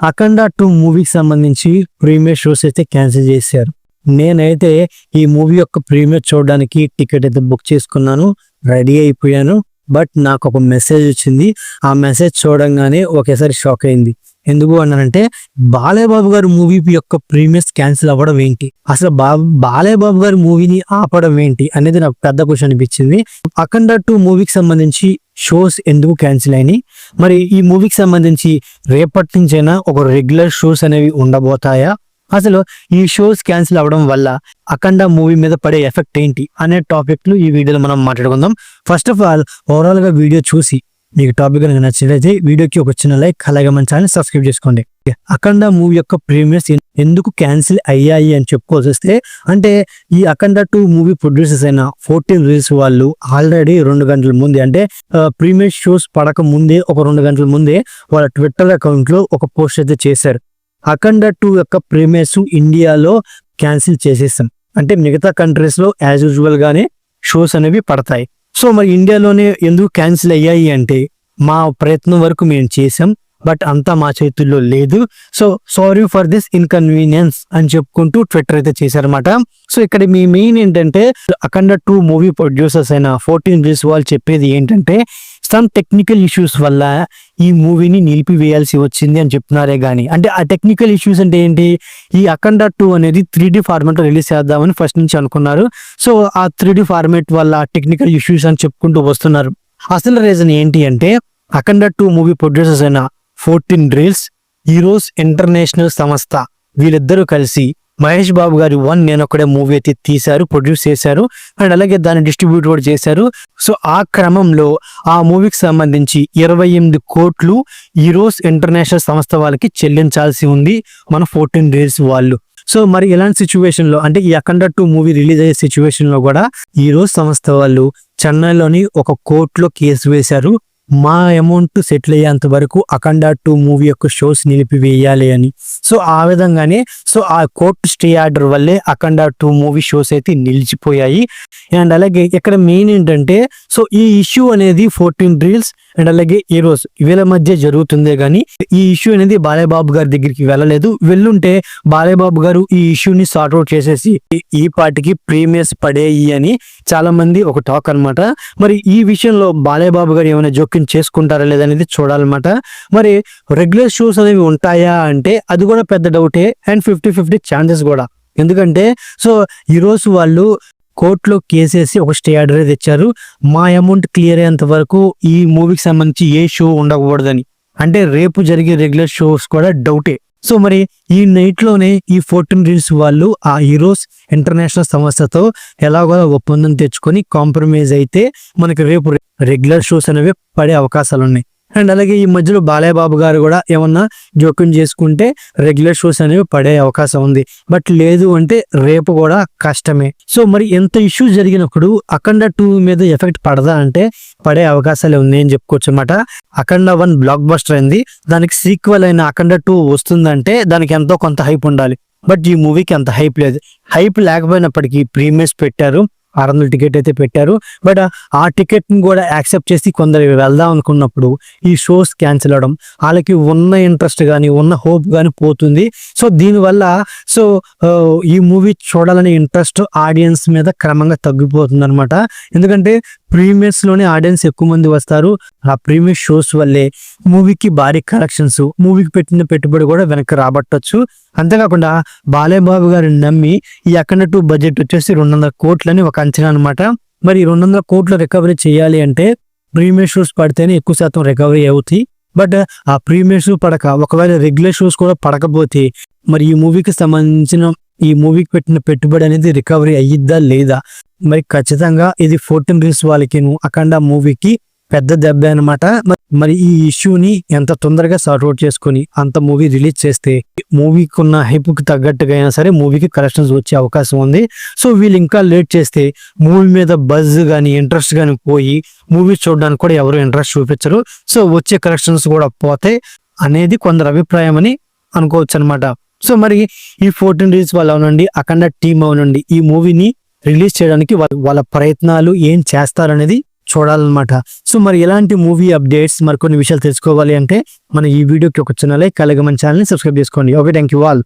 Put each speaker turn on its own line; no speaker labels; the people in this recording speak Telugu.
అఖండ 2 మూవీకి సంబంధించి ప్రీమియర్ షోస్ అయితే క్యాన్సిల్ చేశారు. నేనైతే ఈ మూవీ యొక్క ప్రీమియర్ చూడడానికి టికెట్ అయితే బుక్ చేసుకున్నాను, రెడీ అయిపోయాను. బట్ నాకు ఒక మెసేజ్ వచ్చింది. ఆ మెసేజ్ చూడంగానే ఒకేసారి షాక్ అయింది. ఎందుకు అన్నానంటే, బాలయ్యబాబు గారి మూవీ యొక్క ప్రీమియర్స్ క్యాన్సిల్ అవ్వడం ఏంటి, అసలు బాలయ్యబాబు గారి మూవీని ఆపడం ఏంటి అనేది నాకు పెద్ద క్వశ్చన్ అనిపించింది. అఖండ 2 మూవీకి సంబంధించి షోస్ ఎందుకు క్యాన్సిల్ అయినాయి, మరి ఈ మూవీకి సంబంధించి రేపటి నుంచైనా ఒక రెగ్యులర్ షోస్ అనేవి ఉండబోతాయా, అసలు ఈ షోస్ క్యాన్సిల్ అవ్వడం వల్ల అఖండ మూవీ మీద పడే ఎఫెక్ట్ ఏంటి అనే టాపిక్లు ఈ వీడియోలో మనం మాట్లాడుకుందాం. ఫస్ట్ ఆఫ్ ఆల్ ఓవరాల్ గా వీడియో చూసి మీకు టాపిక్ కనుక నచ్చినట్లయితే వీడియోకి ఒక చిన్న లైక్, అలాగే మన ఛానల్ సబ్స్క్రైబ్ చేసుకోండి. అఖండ మూవీ యొక్క ప్రీమియర్స్ ఎందుకు క్యాన్సిల్ అయ్యాయి అని చెప్పుకోవాల్సి వస్తే, అంటే ఈ అఖండ 2 మూవీ ప్రొడ్యూసర్స్ అయిన 14 రీల్స్ వాళ్ళు ఆల్రెడీ 2 గంటల ముందే, అంటే ప్రీమియర్ షోస్ పడక ముందే ఒక 2 గంటల ముందే వాళ్ళ ట్విట్టర్ అకౌంట్ లో ఒక పోస్ట్ అయితే చేశారు. అఖండ 2 యొక్క ప్రీమియర్స్ ఇండియాలో క్యాన్సిల్ చేసేసాం, అంటే మిగతా కంట్రీస్ లో యాజ్ యూజువల్ గానే షోస్ అనేవి పడతాయి. సో మరి ఇండియాలోనే ఎందుకు క్యాన్సిల్ అయ్యాయి అంటే, మా ప్రయత్నం వరకు మేము చేసాం, బట్ అంతా మా చేతుల్లో లేదు. So sorry for this inconvenience అని చెప్పుకుంటూ ట్విట్టర్ అయితే చేశారన్నమాట. సో ఇక్కడ మీ మెయిన్ ఏంటంటే, అఖండ 2 మూవీ ప్రొడ్యూసర్స్ అయిన 14 రీల్స్ వాళ్ళు చెప్పేది ఏంటంటే, సమ్ టెక్నికల్ ఇష్యూస్ వల్ల ఈ మూవీని నిలిపివేయాల్సి వచ్చింది అని చెప్తున్నారే గానీ, అంటే ఆ టెక్నికల్ ఇష్యూస్ అంటే ఏంటి, ఈ అఖండ 2 అనేది 3D ఫార్మాట్ రిలీజ్ చేద్దామని ఫస్ట్ నుంచి అనుకున్నారు. సో ఆ 3D ఫార్మాట్ వల్ల టెక్నికల్ ఇష్యూస్ అని చెప్పుకుంటూ వస్తున్నారు. అసలు రీజన్ ఏంటి అంటే, అఖండ 2 మూవీ ప్రొడ్యూసర్స్ అయిన 14 రీల్స్, హీరోస్ ఇంటర్నేషనల్ సంస్థ వీళ్ళిద్దరూ కలిసి మహేష్ బాబు గారి 1 నేనొక్కడే మూవీ అయితే తీశారు, ప్రొడ్యూస్ చేశారు, అండ్ అలాగే దాన్ని డిస్ట్రిబ్యూట్ కూడా చేశారు. సో ఆ క్రమంలో ఆ మూవీకి సంబంధించి 28 కోట్లు హీరోస్ ఇంటర్నేషనల్ సంస్థ వాళ్ళకి చెల్లించాల్సి ఉంది మన 14 రీల్స్ వాళ్ళు. సో మరి ఇలాంటి సిచ్యువేషన్ లో, అంటే ఈ అఖండ 2 మూవీ రిలీజ్ అయ్యే సిచ్యువేషన్ లో కూడా హీరోస్ సంస్థ వాళ్ళు చెన్నైలోని ఒక కోర్టులో కేసు వేశారు, మా అమౌంట్ సెటిల్ అయ్యేంత వరకు అఖండ 2 మూవీ యొక్క షోస్ నిలిపివేయాలి అని. సో ఆ విధంగానే, సో ఆ కోర్టు స్టే ఆర్డర్ వల్లే అఖండ 2 మూవీ షోస్ అయితే నిలిచిపోయాయి. అండ్ అలాగే ఇక్కడ మెయిన్ ఏంటంటే, సో ఈ ఇష్యూ అనేది 14 రీల్స్ అండ్ అలాగే హీరోస్ వీళ్ళ మధ్య జరుగుతుందే గానీ ఈ ఇష్యూ అనేది బాలయ్యబాబు గారి దగ్గరికి వెళ్ళలేదు. వెళ్ళుంటే బాలయ్యబాబు గారు ఈ ఇష్యూని సార్ట్ అవుట్ చేసేసి ఈ పార్టీకి ప్రీమియర్స్ పడేయి అని చాలా మంది ఒక టాక్ అనమాట. మరి ఈ విషయంలో బాలయ్యబాబు గారు ఏమైనా జోక్యం చేసుకుంటారా లేదనేది చూడాలన్నమాట. మరి రెగ్యులర్ షోస్ అనేవి ఉంటాయా అంటే అది కూడా పెద్ద డౌటే, అండ్ 50-50 ఛాన్సెస్ కూడా. ఎందుకంటే సో హీరోస్ వాళ్ళు కోర్టులో కేసేసి ఒక స్టే ఆర్డర్ తెచ్చారు, మా అమౌంట్ క్లియర్ అయ్యేంత వరకు ఈ మూవీకి సంబంధించి ఏ షో ఉండకూడదని. అంటే రేపు జరిగే రెగ్యులర్ షోస్ కూడా డౌటే. సో మరి ఈ నైట్ లోనే ఈ 14 రీల్స్ వాళ్ళు ఆ హీరోస్ ఇంటర్నేషనల్ సంస్థతో ఎలాగో ఒప్పందం తెచ్చుకొని కాంప్రమైజ్ అయితే మనకి రేపు రెగ్యులర్ షోస్ అనేవి పడే అవకాశాలు ఉన్నాయి. అండ్ అలాగే ఈ మధ్యలో బాలయ్యబాబు గారు కూడా ఏమన్నా జోక్యం చేసుకుంటే రెగ్యులర్ షోస్ అనేవి పడే అవకాశం ఉంది, బట్ లేదు అంటే రేపు కూడా కష్టమే. సో మరి ఎంత ఇష్యూస్ జరిగినప్పుడు అఖండ 2 మీద ఎఫెక్ట్ పడదా అంటే పడే అవకాశాలు ఉన్నాయి అని చెప్పుకోవచ్చు అనమాట. అఖండ 1 బ్లాక్ బస్టర్ అయింది, దానికి సీక్వెల్ అయిన అఖండ 2 వస్తుందంటే దానికి ఎంతో కొంత హైప్ ఉండాలి, బట్ ఈ మూవీకి అంత హైప్ లేదు. హైప్ లేకపోయినప్పటికీ ప్రీమియర్స్ పెట్టారు, 600 టికెట్ అయితే పెట్టారు, బట్ ఆ టికెట్ ని కూడా యాక్సెప్ట్ చేసి కొందరు వెళ్దాం అనుకున్నప్పుడు ఈ షోస్ క్యాన్సిల్ అవడం, వాళ్ళకి ఉన్న ఇంట్రెస్ట్ కానీ ఉన్న హోప్ కానీ పోతుంది. సో దీనివల్ల సో ఈ మూవీ చూడాలనే ఇంట్రెస్ట్ ఆడియన్స్ మీద క్రమంగా తగ్గిపోతుంది అనమాట. ఎందుకంటే ప్రీమియర్స్ లోనే ఆడియన్స్ ఎక్కువ మంది వస్తారు, ఆ ప్రీమియర్ షోస్ వల్లే మూవీకి భారీ కలెక్షన్స్, మూవీకి పెట్టిన పెట్టుబడి కూడా వెనక్కి రాబట్టొచ్చు. అంతేకాకుండా బాలయ్యబాబు గారిని నమ్మి ఈ అఖండ 2 బడ్జెట్ వచ్చేసి 200 కోట్లని ఒక అంచనా అనమాట. మరి 200 కోట్ల రికవరీ చేయాలి అంటే ప్రీమియర్ షోస్ పడితేనే ఎక్కువ శాతం రికవరీ అవుతాయి. బట్ ఆ ప్రీమియర్ షో పడక, ఒకవేళ రెగ్యులర్ షోస్ కూడా పడకపోతే మరి ఈ మూవీకి సంబంధించిన ఈ మూవీకి పెట్టిన పెట్టుబడి అనేది రికవరీ అయ్యిద్దా లేదా? మరి ఖచ్చితంగా ఇది 14 రీల్స్ వాళ్ళకి అఖండ మూవీకి పెద్ద దెబ్బ అనమాట. మరి ఈ ఇష్యూని ఎంత తొందరగా సార్ట్ అవుట్ చేసుకుని అంత మూవీ రిలీజ్ చేస్తే మూవీకి ఉన్న హైప్కి తగ్గట్టుగా అయినా సరే మూవీకి కలెక్షన్స్ వచ్చే అవకాశం ఉంది. సో వీళ్ళు ఇంకా లేట్ చేస్తే మూవీ మీద బజ్ కానీ ఇంట్రెస్ట్ కానీ పోయి మూవీ చూడడానికి కూడా ఎవరు ఇంట్రెస్ట్ చూపించరు. సో వచ్చే కలెక్షన్స్ కూడా పోతాయి అనేది కొందరు అభిప్రాయం అని అనుకోవచ్చు అనమాట. సో మరి ఈ 14 రీల్స్ వాళ్ళు అవునండి, అఖండ టీమ్ అవునండి, ఈ మూవీని రిలీజ్ చేయడానికి వాళ్ళ ప్రయత్నాలు ఏం చేస్తారనేది చూడాలన్నమాట. సో మరి ఎలాంటి మూవీ అప్డేట్స్ మరికొన్ని విషయాలు తెలుసుకోవాలి అంటే మన ఈ వీడియోకి ఒక చిన్న లైక్ అలాగే మన ఛానల్ని సబ్స్క్రైబ్ చేసుకోండి. Okay, thank you all.